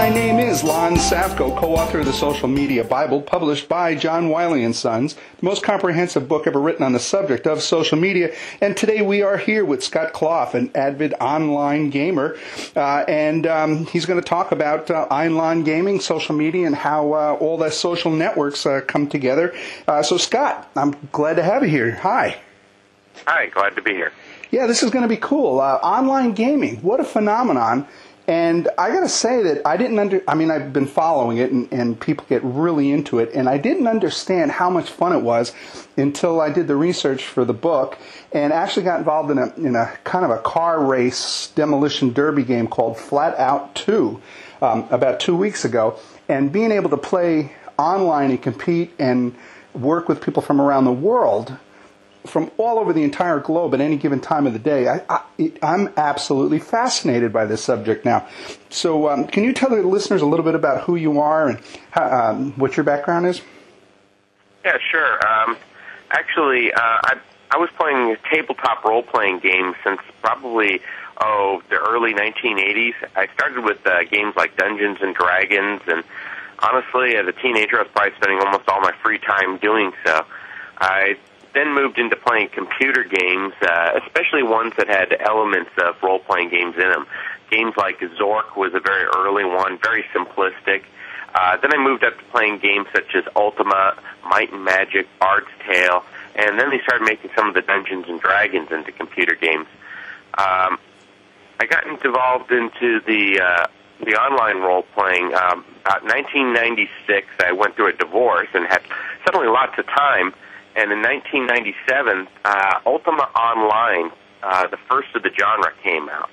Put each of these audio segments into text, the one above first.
My name is Lon Safko, co-author of the Social Media Bible, published by John Wiley & Sons, the most comprehensive book ever written on the subject of social media. And today we are here with Scott Clough, an avid online gamer, and he's going to talk about online gaming, social media, and how all the social networks come together. So Scott, I'm glad to have you here. Hi. Hi, glad to be here. Yeah, this is going to be cool. Online gaming, what a phenomenon. And I got to say that I've been following it, and people get really into it, and I didn't understand how much fun it was until I did the research for the book and actually got involved in a kind of a car race demolition derby game called Flat Out 2 about 2 weeks ago. And being able to play online and compete and work with people from around the world, from all over the entire globe at any given time of the day, I'm absolutely fascinated by this subject now. So can you tell the listeners a little bit about who you are and how, what your background is? Yeah, sure. I was playing tabletop role-playing games since probably, the early 1980s. I started with games like Dungeons and Dragons, and honestly, as a teenager, I was probably spending almost all my free time doing so. I then moved into playing computer games, especially ones that had elements of role-playing games in them. Games like Zork was a very early one, very simplistic. Then I moved up to playing games such as Ultima, Might and Magic, Bard's Tale, and then they started making some of the Dungeons and Dragons into computer games. I got involved into the online role-playing. About 1996, I went through a divorce and had suddenly lots of time. And in 1997, Ultima Online, the first of the genre, came out.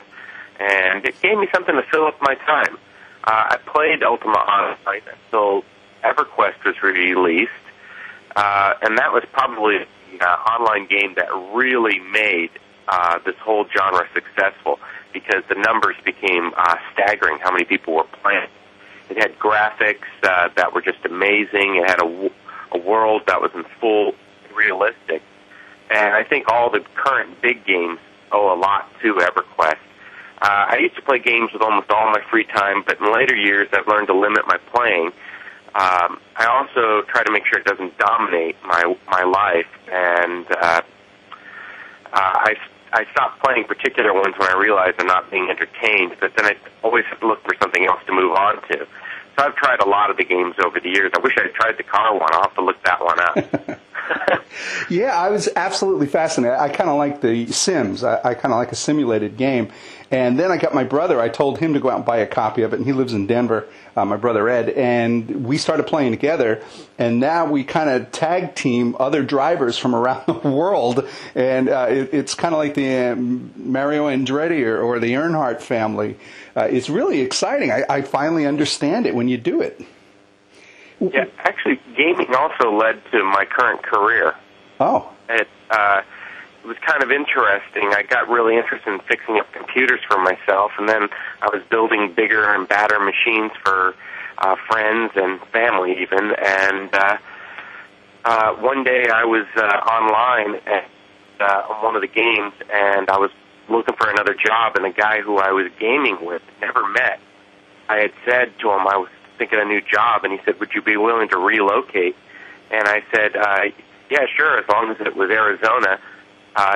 And it gave me something to fill up my time. I played Ultima Online until EverQuest was released. And that was probably the online game that really made this whole genre successful, because the numbers became staggering, how many people were playing. It had graphics that were just amazing. It had a world that was in full realistic, and I think all the current big games owe a lot to EverQuest. I used to play games with almost all my free time, but in later years I've learned to limit my playing. I also try to make sure it doesn't dominate my life, and I stopped playing particular ones when I realized I'm not being entertained, but then I always have to look for something else to move on to. So I've tried a lot of the games over the years. I wish I had tried the car one. I'll have to look that one up. Yeah, I was absolutely fascinated. I kind of like the Sims. I kind of like a simulated game. And then I got my brother. I told him to go out and buy a copy of it, and he lives in Denver, my brother Ed, and we started playing together. And now we kind of tag team other drivers from around the world, and it's kind of like the Mario Andretti or the Earnhardt family. It's really exciting. I finally understand it when you do it. Yeah, actually, gaming also led to my current career. Oh. It was kind of interesting. I got really interested in fixing up computers for myself, and then I was building bigger and badder machines for friends and family even. And one day I was online on one of the games, and I was looking for another job, and the guy who I was gaming with never met. I had said to him I was thinking of a new job, and he said, "Would you be willing to relocate?" And I said, "Yeah, sure, as long as it was Arizona."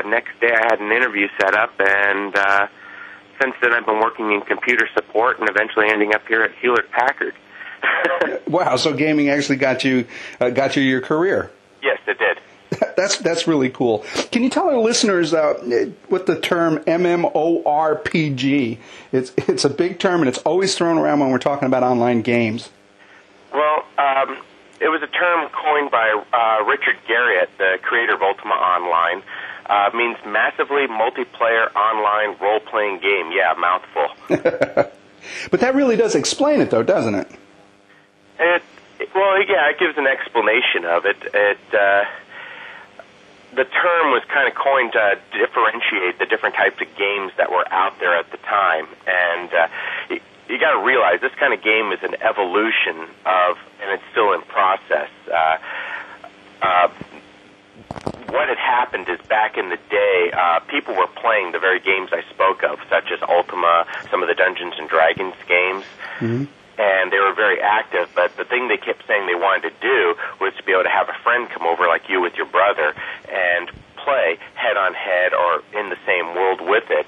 Next day I had an interview set up, and since then I've been working in computer support and eventually ending up here at Hewlett-Packard. Wow, so gaming actually got you your career. Yes, it did. That's really cool. Can you tell our listeners what the term MMORPG? It's a big term, and it's always thrown around when we're talking about online games. Well, it was a term coined by Richard Garriott, the creator of Ultima Online. Means massively multiplayer online role-playing game. Yeah, mouthful. But that really does explain it, though, doesn't it? Well, yeah, it gives an explanation of it. The term was kind of coined to differentiate the different types of games that were out there at the time. And you got to realize this kind of game is an evolution of, and it's still in process. What had happened is back in the day, people were playing the very games I spoke of, such as Ultima, some of the Dungeons and Dragons games. Mm-hmm. and they were very active, but the thing they kept saying they wanted to do was to be able to have a friend come over like you with your brother and play head-on-head or in the same world with it.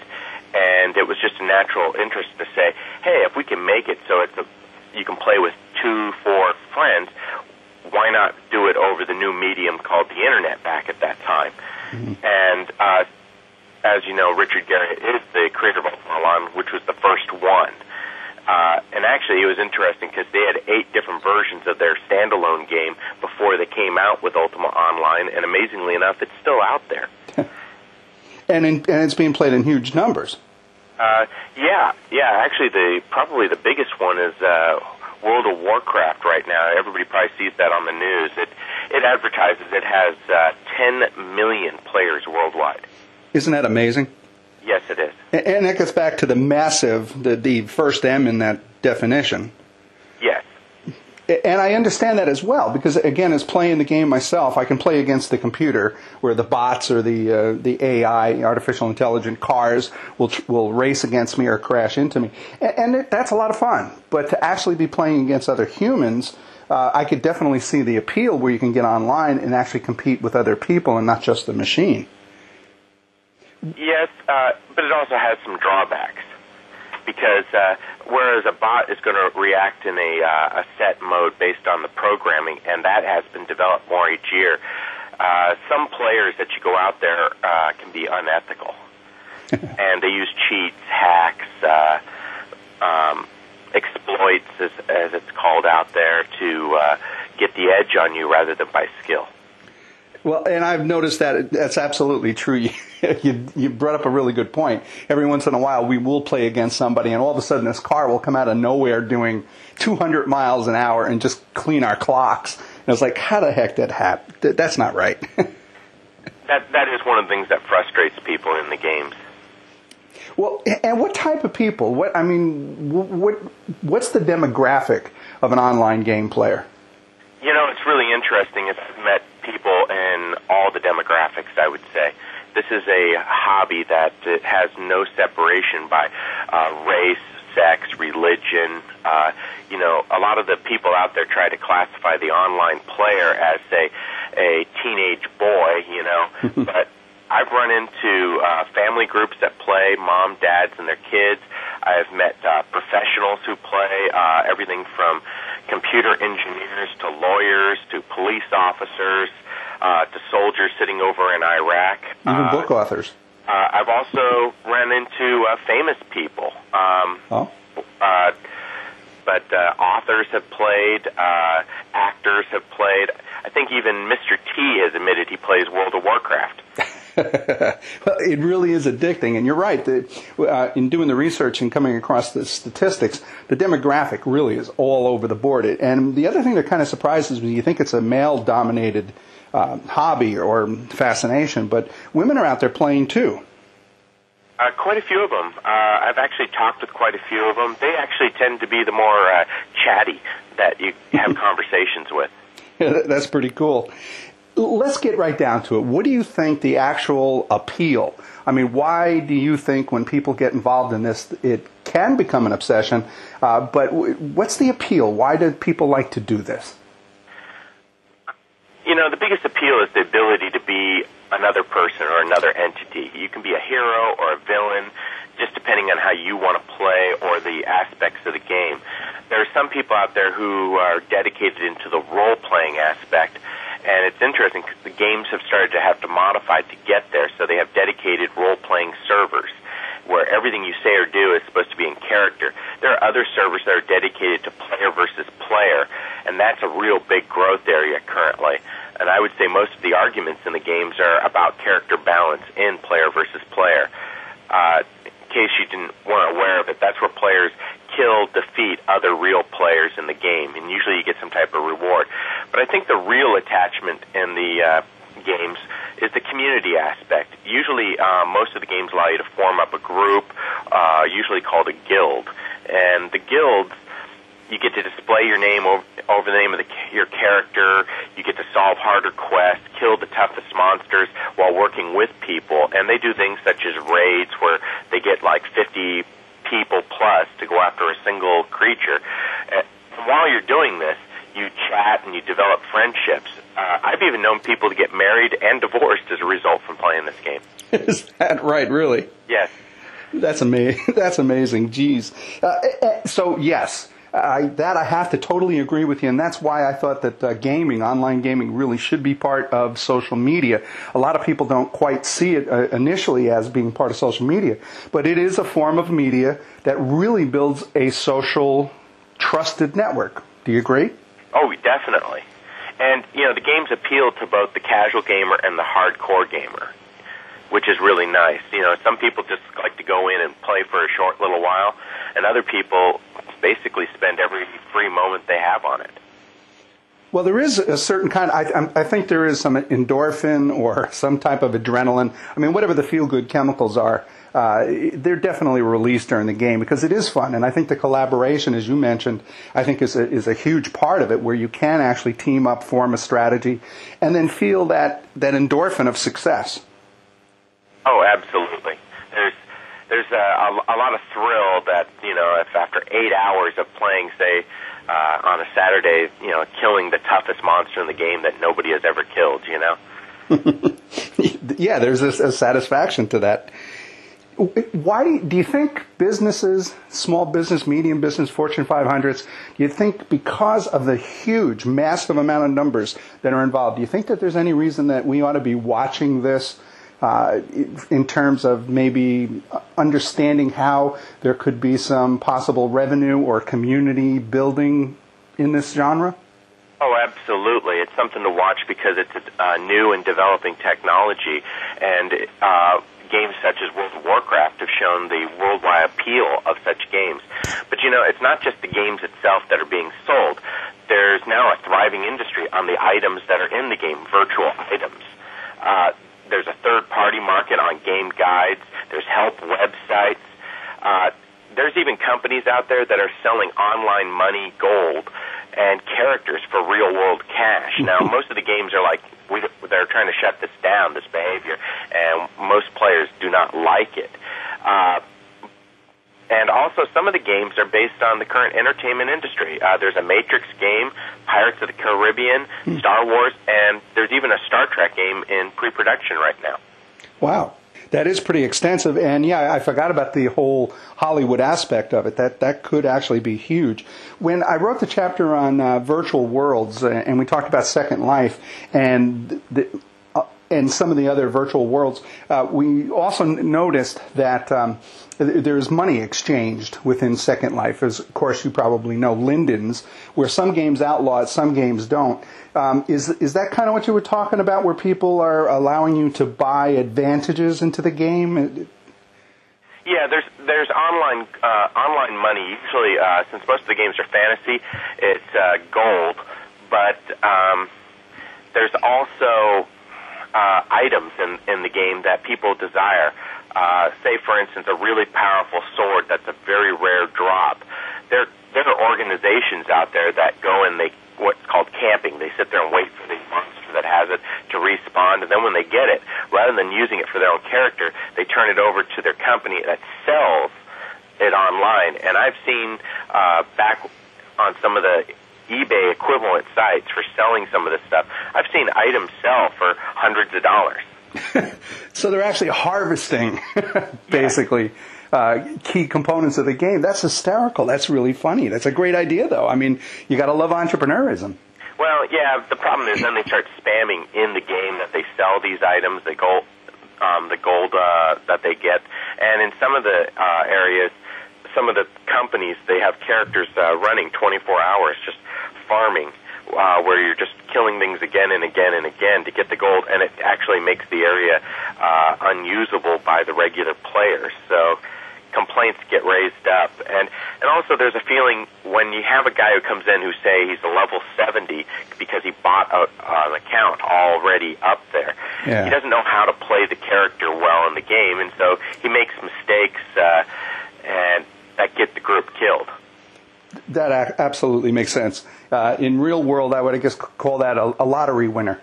And it was just a natural interest to say, hey, if we can make it so you can play with 2-4 friends, why not do it over the new medium called the Internet back at that time? Mm-hmm. And as you know, Richard Garriott is the creator of Ultima Online, which was the first one. And actually, it was interesting because they had 8 different versions of their standalone game before they came out with Ultima Online, and amazingly enough, it's still out there. And it's being played in huge numbers. Yeah. Actually, probably the biggest one is World of Warcraft right now. Everybody probably sees that on the news. It advertises it has 10 million players worldwide. Isn't that amazing? Yes, it is. And that gets back to the massive, the first M in that definition. Yes. And I understand that as well, because, again, as playing the game myself, I can play against the computer, where the bots or the AI, artificial intelligent cars, will race against me or crash into me. And that's a lot of fun. But to actually be playing against other humans, I could definitely see the appeal where you can get online and actually compete with other people and not just the machine. Yes, but it also has some drawbacks. Because whereas a bot is going to react in a set mode based on the programming, and that has been developed more each year, some players that you go out there can be unethical. And they use cheats, hacks, exploits, as it's called out there, to get the edge on you rather than by skill. Well, and I've noticed that's absolutely true. You brought up a really good point. Every once in a while, we will play against somebody, and all of a sudden this car will come out of nowhere doing 200 miles an hour and just clean our clocks. And it's like, how the heck did that happen? That's not right. That is one of the things that frustrates people in the games. Well, and what type of people? What's the demographic of an online game player? You know, it's really interesting. I've met people in all the demographics, I would say. This is a hobby that has no separation by race, sex, religion. You know, a lot of the people out there try to classify the online player as, say, a teenage boy, you know. But I've run into family groups that play, mom, dads, and their kids. I've met professionals who play, everything from computer engineers to lawyers to police officers to soldiers sitting over in Iraq. Even book authors. I've also run into famous people. But authors have played, actors have played. I think even Mr. T has admitted he plays World of Warcraft. Well, it really is addicting, and you're right. In doing the research and coming across the statistics, the demographic really is all over the board. And the other thing that kind of surprises me, you think it's a male-dominated hobby or fascination, but women are out there playing too. Quite a few of them. I've actually talked with quite a few of them. They actually tend to be the more chatty that you have conversations with. Yeah, that's pretty cool. Let's get right down to it. What do you think the actual appeal? I mean, why do you think when people get involved in this, it can become an obsession? But what's the appeal? Why do people like to do this? You know, the biggest appeal is the ability to be another person or another entity. You can be a hero or a villain, just depending on how you want to play or the aspects of the game. There are some people out there who are dedicated into the role-playing aspect, and it's interesting because the games have started to have to modify to get there, so they have dedicated role-playing servers where everything you say or do is supposed to be in character. There are other servers that are dedicated to player versus player, and that's a real big growth area currently. And I would say most of the arguments in the games are about character balance in player versus player. In case you weren't aware of it, that's where players kill, defeat other real players in the game, and usually you get some type of reward. But I think the real attachment in the games is the community aspect. Usually most of the games allow you to form up a group, usually called a guild. And the guilds, you get to display your name over the name of your character. You get to solve harder quests, kill the toughest monsters while working with people. And they do things such as raids where they get like 50 people plus to go after a single creature. And while you're doing this, you chat and you develop friendships. I've even known people to get married and divorced as a result from playing this game. Is that right, really? Yes. That's amazing. That's amazing. Jeez. So, yes. I have to totally agree with you, and that's why I thought that online gaming, really should be part of social media. A lot of people don't quite see it initially as being part of social media, but it is a form of media that really builds a social, trusted network. Do you agree? Oh, definitely. And, the games appeal to both the casual gamer and the hardcore gamer, which is really nice. Some people just like to go in and play for a short little while, and other people basically spend every free moment they have on it. Well, there is a certain kind. I think there is some endorphin or some type of adrenaline. I mean, whatever the feel-good chemicals are, they're definitely released during the game because it is fun. And I think the collaboration, as you mentioned, I think is a huge part of it, where you can actually team up, form a strategy, and then feel that endorphin of success. Oh, absolutely. There's a lot of thrill that, if after 8 hours of playing, say, on a Saturday, killing the toughest monster in the game that nobody has ever killed, Yeah, there's a satisfaction to that. Why do you think businesses, small business, medium business, Fortune 500s, do you think because of the huge, massive amount of numbers that are involved, do you think that there's any reason that we ought to be watching this in terms of maybe understanding how there could be some possible revenue or community building in this genre? Oh, absolutely. It's something to watch because it's a new and developing technology, and games such as World of Warcraft have shown the worldwide appeal of such games. But, it's not just the games itself that are being sold. There's now a thriving industry on the items that are in the game, virtual items. There's a third-party market on game guides. There's help websites. There's even companies out there that are selling online money, gold, and characters for real-world cash. Now, most of the games are like, they're trying to shut this down, this behavior, and most players do not like it. And also, some of the games are based on the current entertainment industry. There's a Matrix game, Pirates of the Caribbean, Star Wars, and there's even a Star Trek game in pre-production right now. Wow. That is pretty extensive. And, yeah, I forgot about the whole Hollywood aspect of it. That could actually be huge. When I wrote the chapter on virtual worlds, and we talked about Second Life, and some of the other virtual worlds, we also noticed that there's money exchanged within Second Life. As, of course, you probably know, Linden's, where some games outlaw it, some games don't. Is that kind of what you were talking about, where people are allowing you to buy advantages into the game? Yeah, there's online money. Usually, since most of the games are fantasy, it's gold. But there's also items in the game that people desire. Say, for instance, a really powerful sword that's a very rare drop. There are organizations out there that go and what's called camping. They sit there and wait for the monster that has it to respawn, and then when they get it, rather than using it for their own character, they turn it over to their company that sells it online. And I've seen back on some of the eBay equivalent sites for selling some of this stuff, I've seen items sell for hundreds of dollars. So they're actually harvesting, basically, key components of the game. That's hysterical. That's really funny. That's a great idea, though. I mean, you got to love entrepreneurism. Well, yeah, the problem is then they start spamming in the game that they sell these items, the gold that they get. And in some of the areas, some of the companies, they have characters running 24 hours just farming, where you're just killing things again and again and again to get the gold, and it actually makes the area unusable by the regular players. So complaints get raised up. And also there's a feeling when you have a guy who comes in who say he's a level 70 because he bought an account already up there. Yeah. He doesn't know how to play the character well in the game, and so he makes mistakes and that get the group killed. That absolutely makes sense. In real world, I would, I guess, call that a lottery winner.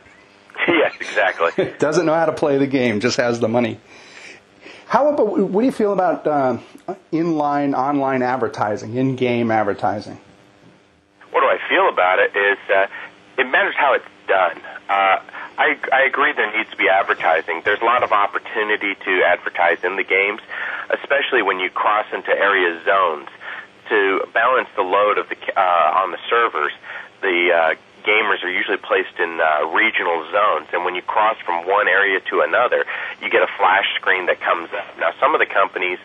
Yes, exactly. Doesn't know how to play the game, just has the money. How about, what do you feel about online advertising, in-game advertising? about it is it matters how it's done. I agree there needs to be advertising. There's a lot of opportunity to advertise in the games, especially when you cross into area zones. To balance the load of on the servers, the gamers are usually placed in regional zones, and when you cross from one area to another, you get a flash screen that comes up. Now, some of the companies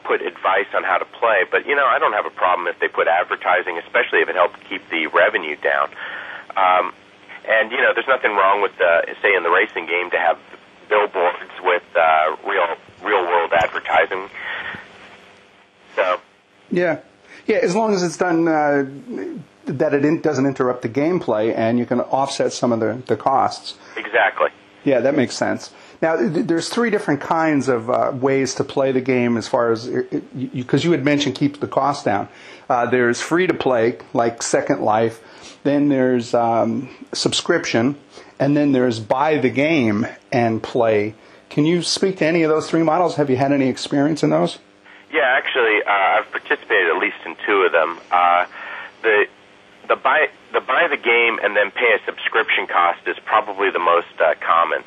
put advice on how to play, but, I don't have a problem if they put advertising, especially if it helps keep the revenue down. And, there's nothing wrong with, say, in the racing game to have billboards with real-world advertising. So... Yeah, as long as it's done that it doesn't interrupt the gameplay and you can offset some of the costs. Exactly. Yeah, that makes sense. Now, there's 3 different kinds of ways to play the game as far as, because you had mentioned keep the cost down. There's free-to-play, like Second Life. Then there's subscription. And then there's buy the game and play. Can you speak to any of those 3 models? Have you had any experience in those? Yeah, actually, I've participated at least in 2 of them. The buy the game and then pay a subscription cost is probably the most common.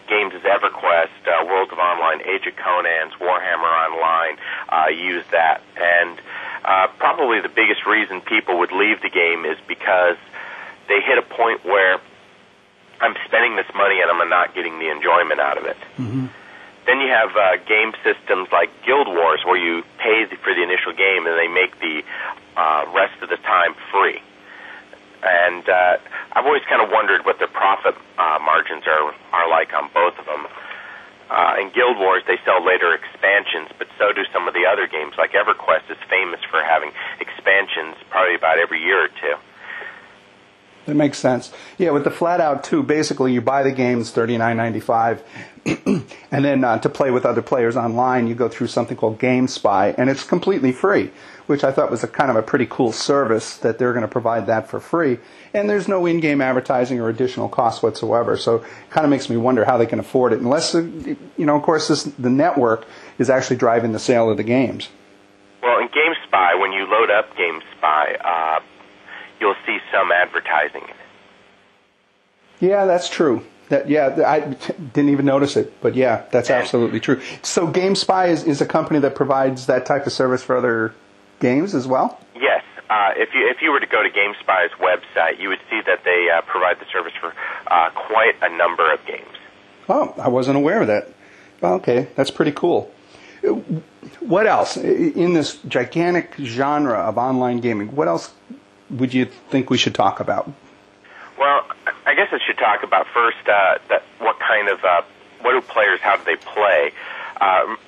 Games as EverQuest, World of Online, Age of Conan's, Warhammer Online use that. And probably the biggest reason people would leave the game is because they hit a point where I'm spending this money and I'm not getting the enjoyment out of it. Mm-hmm. Then you have game systems like Guild Wars where you pay for the initial game and they make the rest of the time free. And I've always kind of wondered what their profit margins are like on both of them. In Guild Wars, they sell later expansions, but so do some of the other games. Like EverQuest is famous for having expansions probably about every year or 2. That makes sense. Yeah, with the Flat Out 2, basically you buy the games $39.95, and then to play with other players online, you go through something called GameSpy, and it's completely free, which I thought was a kind of a pretty cool service that they're going to provide that for free. And there's no in-game advertising or additional cost whatsoever, so it kind of makes me wonder how they can afford it, unless, of course, the network is actually driving the sale of the games. Well, in GameSpy, when you load up GameSpy, you'll see some advertising in it. Yeah, that's true. I didn't even notice it, but yeah, that's absolutely true. So GameSpy is a company that provides that type of service for other games as well? Yes. If you were to go to GameSpy's website, you would see that they provide the service for quite a number of games. Oh, I wasn't aware of that. Well, okay, that's pretty cool. What else in this gigantic genre of online gaming? What else would you think we should talk about? Well, I guess I should talk about first what do players, how do they play?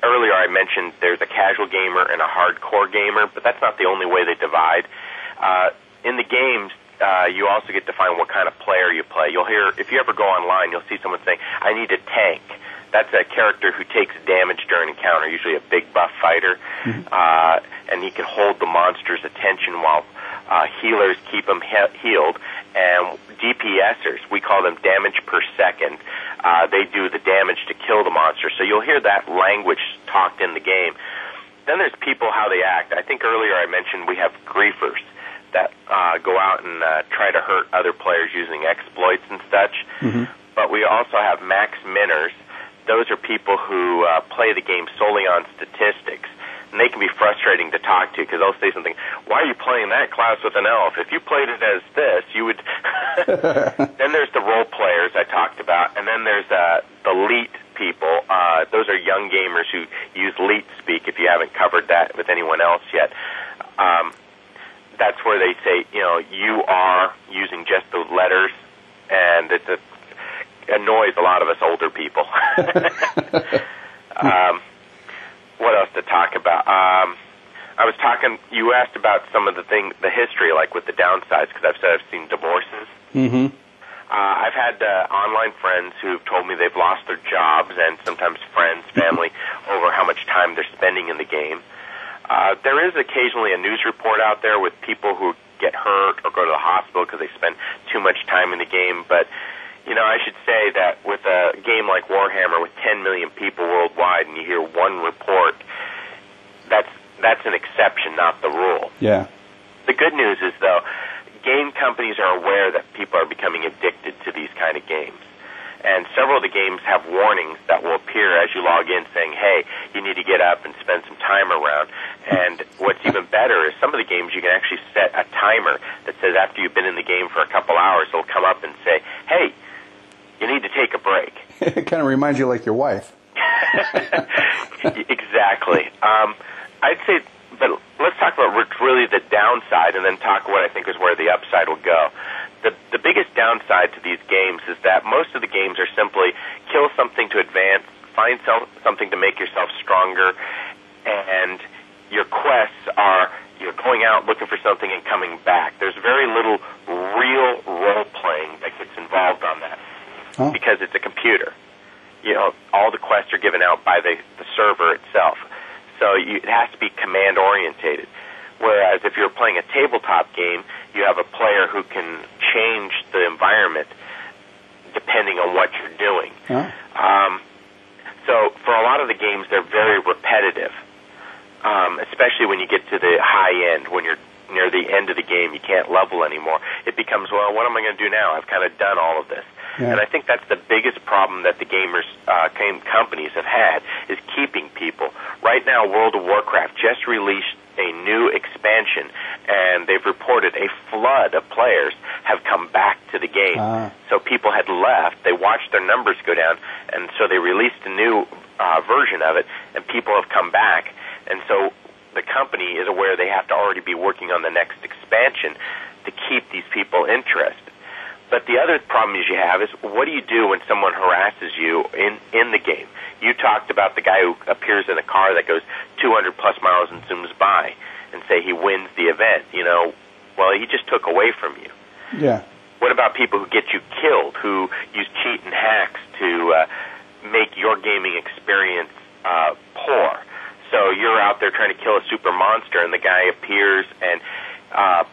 Earlier I mentioned there's a casual gamer and a hardcore gamer, but that's not the only way they divide. In the games, you also get to find what kind of player you play. You'll hear, if you ever go online, you'll see someone saying, I need a tank. That's a character who takes damage during an encounter, usually a big buff fighter, and he can hold the monster's attention while healers keep them healed. And DPSers, we call them damage per second, they do the damage to kill the monster. So you'll hear that language talked in the game. Then there's people, how they act. I think earlier I mentioned we have griefers that go out and try to hurt other players using exploits and such. Mm-hmm. But we also have max minners. Those are people who play the game solely on statistics. And they can be frustrating to talk to because they'll say something, why are you playing that class with an elf? If you played it as this, you would... Then there's the role players I talked about, and then there's the elite people. Those are young gamers who use elite speak, if you haven't covered that with anyone else yet. That's where they say, you are using just the letters, and it annoys a lot of us older people. What else to talk about? You asked about some of the history, like with the downsides, because I've seen divorces. Mm-hmm. I've had online friends who've told me they've lost their jobs, and sometimes friends, family, over how much time they're spending in the game. There is occasionally a news report out there with people who get hurt or go to the hospital because they spend too much time in the game, but I should say that with a game like Warhammer with 10 million people worldwide and you hear one report, that's an exception, not the rule. Yeah. The good news is, though, game companies are aware that people are becoming addicted to these kind of games. And several of the games have warnings that will appear as you log in saying, hey, you need to get up and spend some time around. And what's even better is some of the games you can actually set a timer that says after you've been in the game for a couple hours, it'll come up and say, hey, you need to take a break. It kind of reminds you like your wife. Exactly. I'd say, but let's talk about what's really the downside and then talk what I think is where the upside will go. The biggest downside to these games is that most of the games are simply kill something to advance, find something to make yourself stronger, and your quests are you're going out looking for something and coming back. There's very little real role-playing that gets involved on that because it's a computer. You know, all the quests are given out by the server itself. So it has to be command-orientated. Whereas if you're playing a tabletop game, you have a player who can change the environment depending on what you're doing. So for a lot of the games, they're very repetitive, especially when you get to the high end, when you're near the end of the game, you can't level anymore. It becomes, well, what am I going to do now? I've kind of done all of this. Yeah. And I think that's the biggest problem that the game companies have had, is keeping people. Right now, World of Warcraft just released a new expansion, and they've reported a flood of players have come back to the game. So people had left, they watched their numbers go down, and so they released a new version of it, and people have come back. And so the company is aware they have to already be working on the next expansion to keep these people interested. But the other problem you have is, what do you do when someone harasses you in the game? You talked about the guy who appears in a car that goes 200-plus miles and zooms by and say he wins the event. You know, well, he just took away from you. Yeah. What about people who get you killed, who use cheat and hacks to make your gaming experience poor? So you're out there trying to kill a super monster, and the guy appears and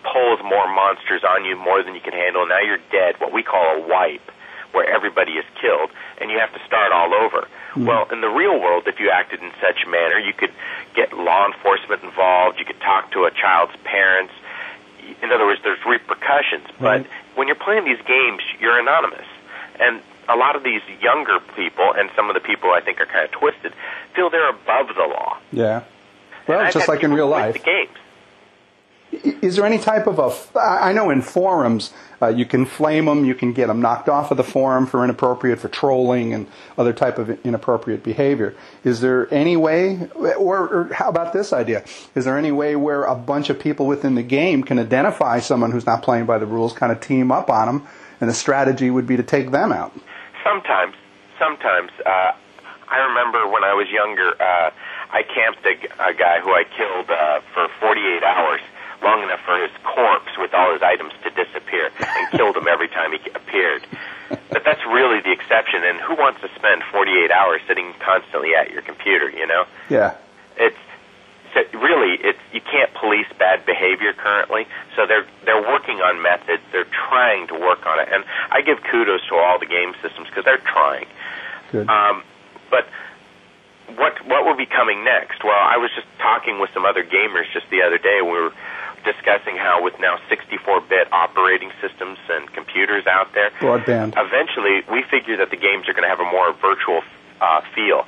pulls more monsters on you, more than you can handle. Now you're dead, what we call a wipe, where everybody is killed, and you have to start all over. Well, in the real world, if you acted in such a manner, you could get law enforcement involved, you could talk to a child's parents. In other words, there's repercussions. Right. But when you're playing these games, you're anonymous. And a lot of these younger people, and some of the people I think are kind of twisted, feel they're above the law. Yeah. Well, it's just like in real life. The games. Is there any type of I know in forums you can flame them, you can get them knocked off of the forum for inappropriate, for trolling and other type of inappropriate behavior. Is there any way, or how about this idea? Is there any way where a bunch of people within the game can identify someone who's not playing by the rules, kind of team up on them, and the strategy would be to take them out? Sometimes. I remember when I was younger, I camped a guy who I killed for 48 hours. Long enough for his corpse with all his items to disappear, and killed him every time he appeared. But that's really the exception, and who wants to spend 48 hours sitting constantly at your computer, you know? Yeah. You can't police bad behavior currently, so they're working on methods, they're trying to work on it, and I give kudos to all the game systems because they're trying. Good. But what will be coming next? Well, I was just talking with some other gamers just the other day, and we were discussing how with now 64-bit operating systems and computers out there, broadband, eventually we figure that the games are going to have a more virtual feel.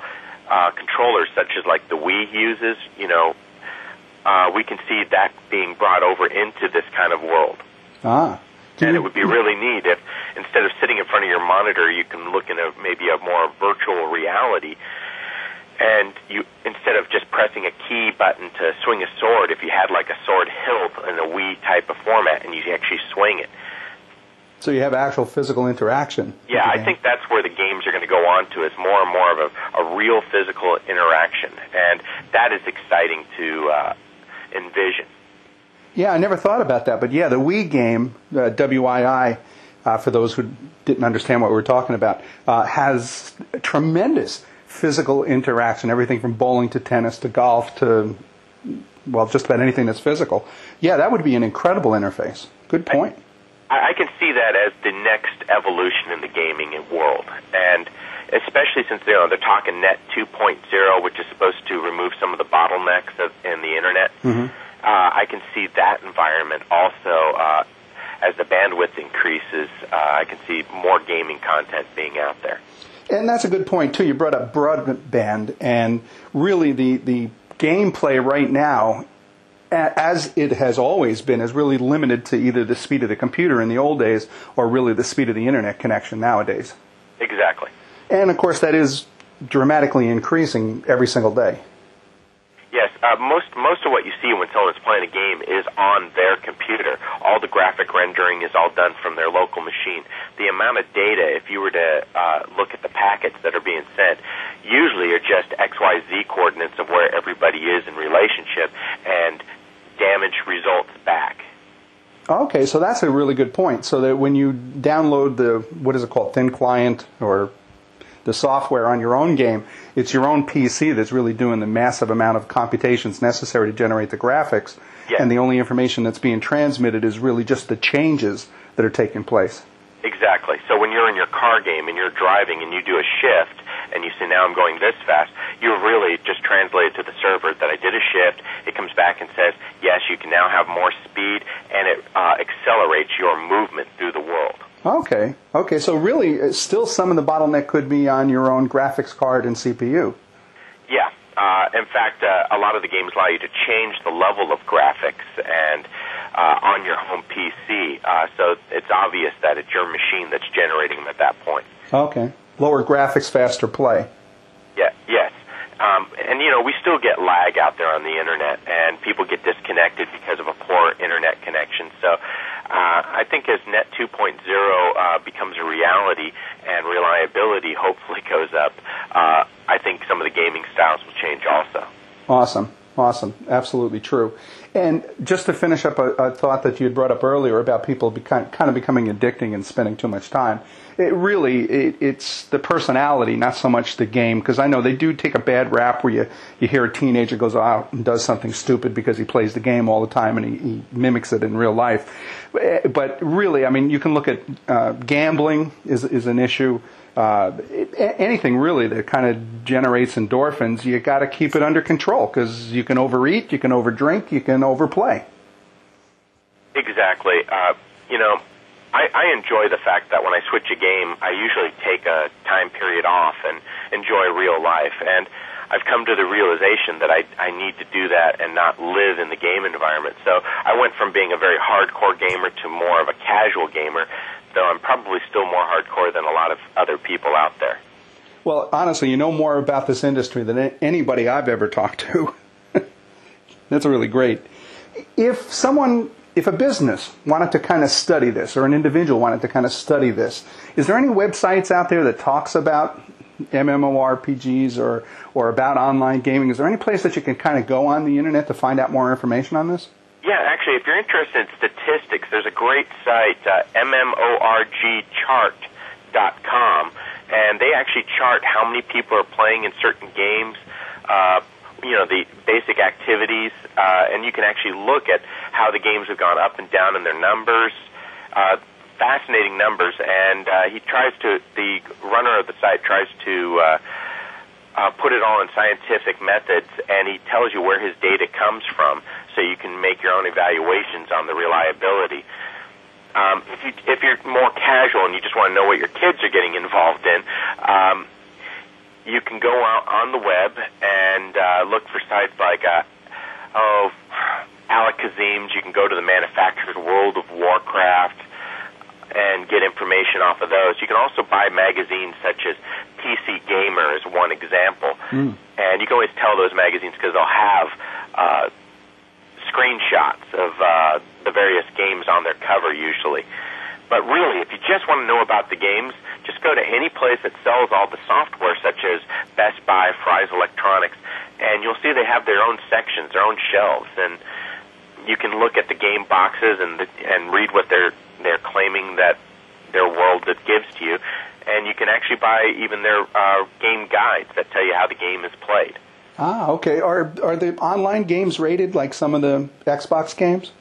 Controllers such as like the Wii uses, you know, we can see that being brought over into this kind of world. And it would be really neat if instead of sitting in front of your monitor, you can look in maybe a more virtual reality. And you, instead of just pressing a key button to swing a sword, if you had like a sword hilt in a Wii type of format and you actually swing it. So you have actual physical interaction. Yeah, I think that's where the games are going to go on to, is more and more of a real physical interaction. And that is exciting to envision. Yeah, I never thought about that. But yeah, the Wii game, WII, for those who didn't understand what we were talking about, has tremendous physical interaction, everything from bowling to tennis to golf to, well, just about anything that's physical. Yeah, that would be an incredible interface. Good point. I can see that as the next evolution in the gaming world, and especially since they're talking Net 2.0, which is supposed to remove some of the bottlenecks in the Internet. I can see that environment also as the bandwidth increases, I can see more gaming content being out there. And that's a good point, too. You brought up broadband, and really the gameplay right now, as it has always been, is really limited to either the speed of the computer in the old days or really the speed of the internet connection nowadays. Exactly. And, of course, that is dramatically increasing every single day. Yes, most of what you see when someone's playing a game is on their computer. All the graphic rendering is all done from their local machine. The amount of data, if you were to look at the packets that are being sent, usually are just XYZ coordinates of where everybody is in relationship and damage results back. Okay, so that's a really good point. So that when you download the, what is it called, thin client or the software on your own game, it's your own PC that's really doing the massive amount of computations necessary to generate the graphics, yes. And the only information that's being transmitted is really just the changes that are taking place. Exactly. So when you're in your car game and you're driving and you do a shift and you say, now I'm going this fast, you're really just translated to the server that I did a shift. It comes back and says, yes, you can now have more speed, and it accelerates your movement through the world. Okay, so really, still some of the bottleneck could be on your own graphics card and CPU. Yeah. In fact, a lot of the games allow you to change the level of graphics and on your home PC, so it's obvious that it's your machine that's generating them at that point. Okay. Lower graphics, faster play. Yeah. Yes. And, we still get lag out there on the Internet, and people get disconnected because of a poor Internet connection. So I think as Net 2.0 becomes a reality and reliability hopefully goes up, I think some of the gaming styles will change also. Awesome. Absolutely true. And just to finish up a thought that you had brought up earlier about people kind of becoming addicting and spending too much time, it's the personality, not so much the game, because I know they do take a bad rap where you hear a teenager goes out and does something stupid because he plays the game all the time and he mimics it in real life. But really, I mean, you can look at gambling is an issue. Anything really that kind of generates endorphins, you got to keep it under control, because you can overeat, you can overdrink, you can overplay. Exactly. I enjoy the fact that when I switch a game, I usually take a time period off and enjoy real life. And I've come to the realization that I need to do that and not live in the game environment. So I went from being a very hardcore gamer to more of a casual gamer, though I'm probably still more hardcore than a lot of other people out there. Well, honestly, you know more about this industry than anybody I've ever talked to. That's really great. If a business wanted to kind of study this, or an individual wanted to kind of study this, is there any websites out there that talks about MMORPGs or about online gaming? Is there any place that you can kind of go on the internet to find out more information on this? Yeah, actually, if you're interested in statistics, there's a great site, mmorgchart.com, and they actually chart how many people are playing in certain games, the basic activities, and you can actually look at how the games have gone up and down in their numbers. Fascinating numbers, and the runner of the site tries to put it all in scientific methods, and he tells you where his data comes from, so you can make your own evaluations on the reliability. If you're more casual and you just want to know what your kids are getting involved in, you can go out on the web and look for sites like Alakazim's. You can go to the manufacturer's World of Warcraft and get information off of those. You can also buy magazines such as PC Gamer is one example. And you can always tell those magazines because they'll have screenshots of the various games on their cover usually. But really, if you just want to know about the games, just go to any place that sells all the software, such as Best Buy, Fry's Electronics, and you'll see they have their own sections, their own shelves, and you can look at the game boxes and read what they're claiming that their world that gives to you, and you can actually buy even their game guides that tell you how the game is played. Ah, okay. Are the online games rated like some of the Xbox games?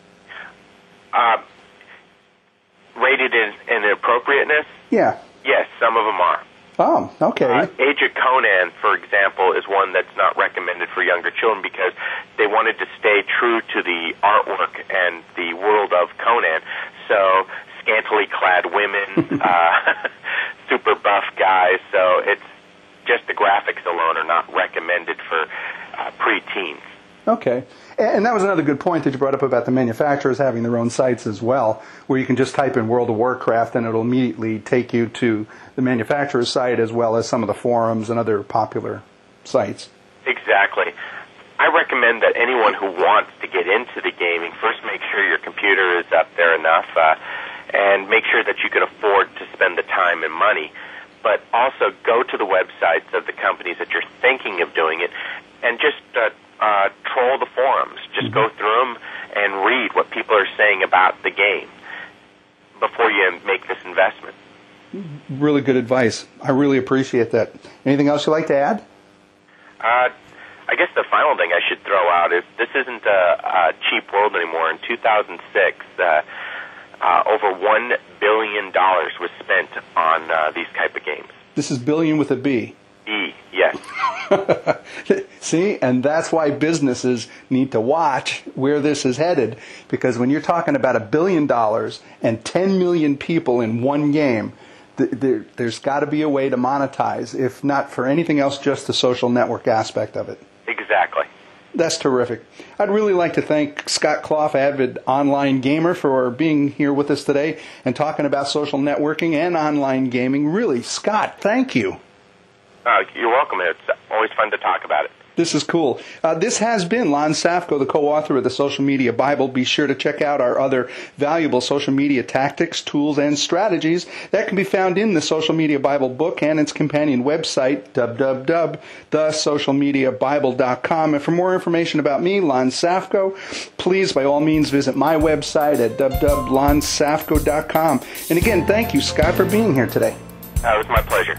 Rated in appropriateness? Yeah. Yes, some of them are. Oh, okay. Age of Conan, for example, is one that's not recommended for younger children because they wanted to stay true to the artwork and the world of Conan. So scantily clad women, super buff guys. So it's just the graphics alone are not recommended for pre-teens. Okay. And that was another good point that you brought up about the manufacturers having their own sites as well, where you can just type in World of Warcraft and it'll immediately take you to the manufacturer's site as well as some of the forums and other popular sites. Exactly. I recommend that anyone who wants to get into the gaming first make sure your computer is up there enough and make sure that you can afford to spend the time and money. But also go to the websites of the companies that you're thinking of doing it and just troll the forums. Just go through them and read what people are saying about the game before you make this investment. Really good advice. I really appreciate that. Anything else you'd like to add? I guess the final thing I should throw out is this isn't a cheap world anymore. In 2006, over $1 billion was spent on these type of games. This is billion with a B. E, yes. See, and that's why businesses need to watch where this is headed, because when you're talking about $1 billion and 10 million people in one game, there's got to be a way to monetize, if not for anything else, just the social network aspect of it. Exactly. That's terrific. I'd really like to thank Scott Clough, Avid online gamer, for being here with us today and talking about social networking and online gaming. Really, Scott, thank you. You're welcome. It's always fun to talk about it. This is cool. This has been Lon Safko, the co-author of the Social Media Bible. Be sure to check out our other valuable social media tactics, tools, and strategies that can be found in the Social Media Bible book and its companion website, www.thesocialmediabible.com. And for more information about me, Lon Safko, please, by all means, visit my website at www.lonsafko.com. And again, thank you, Scott, for being here today. It was my pleasure.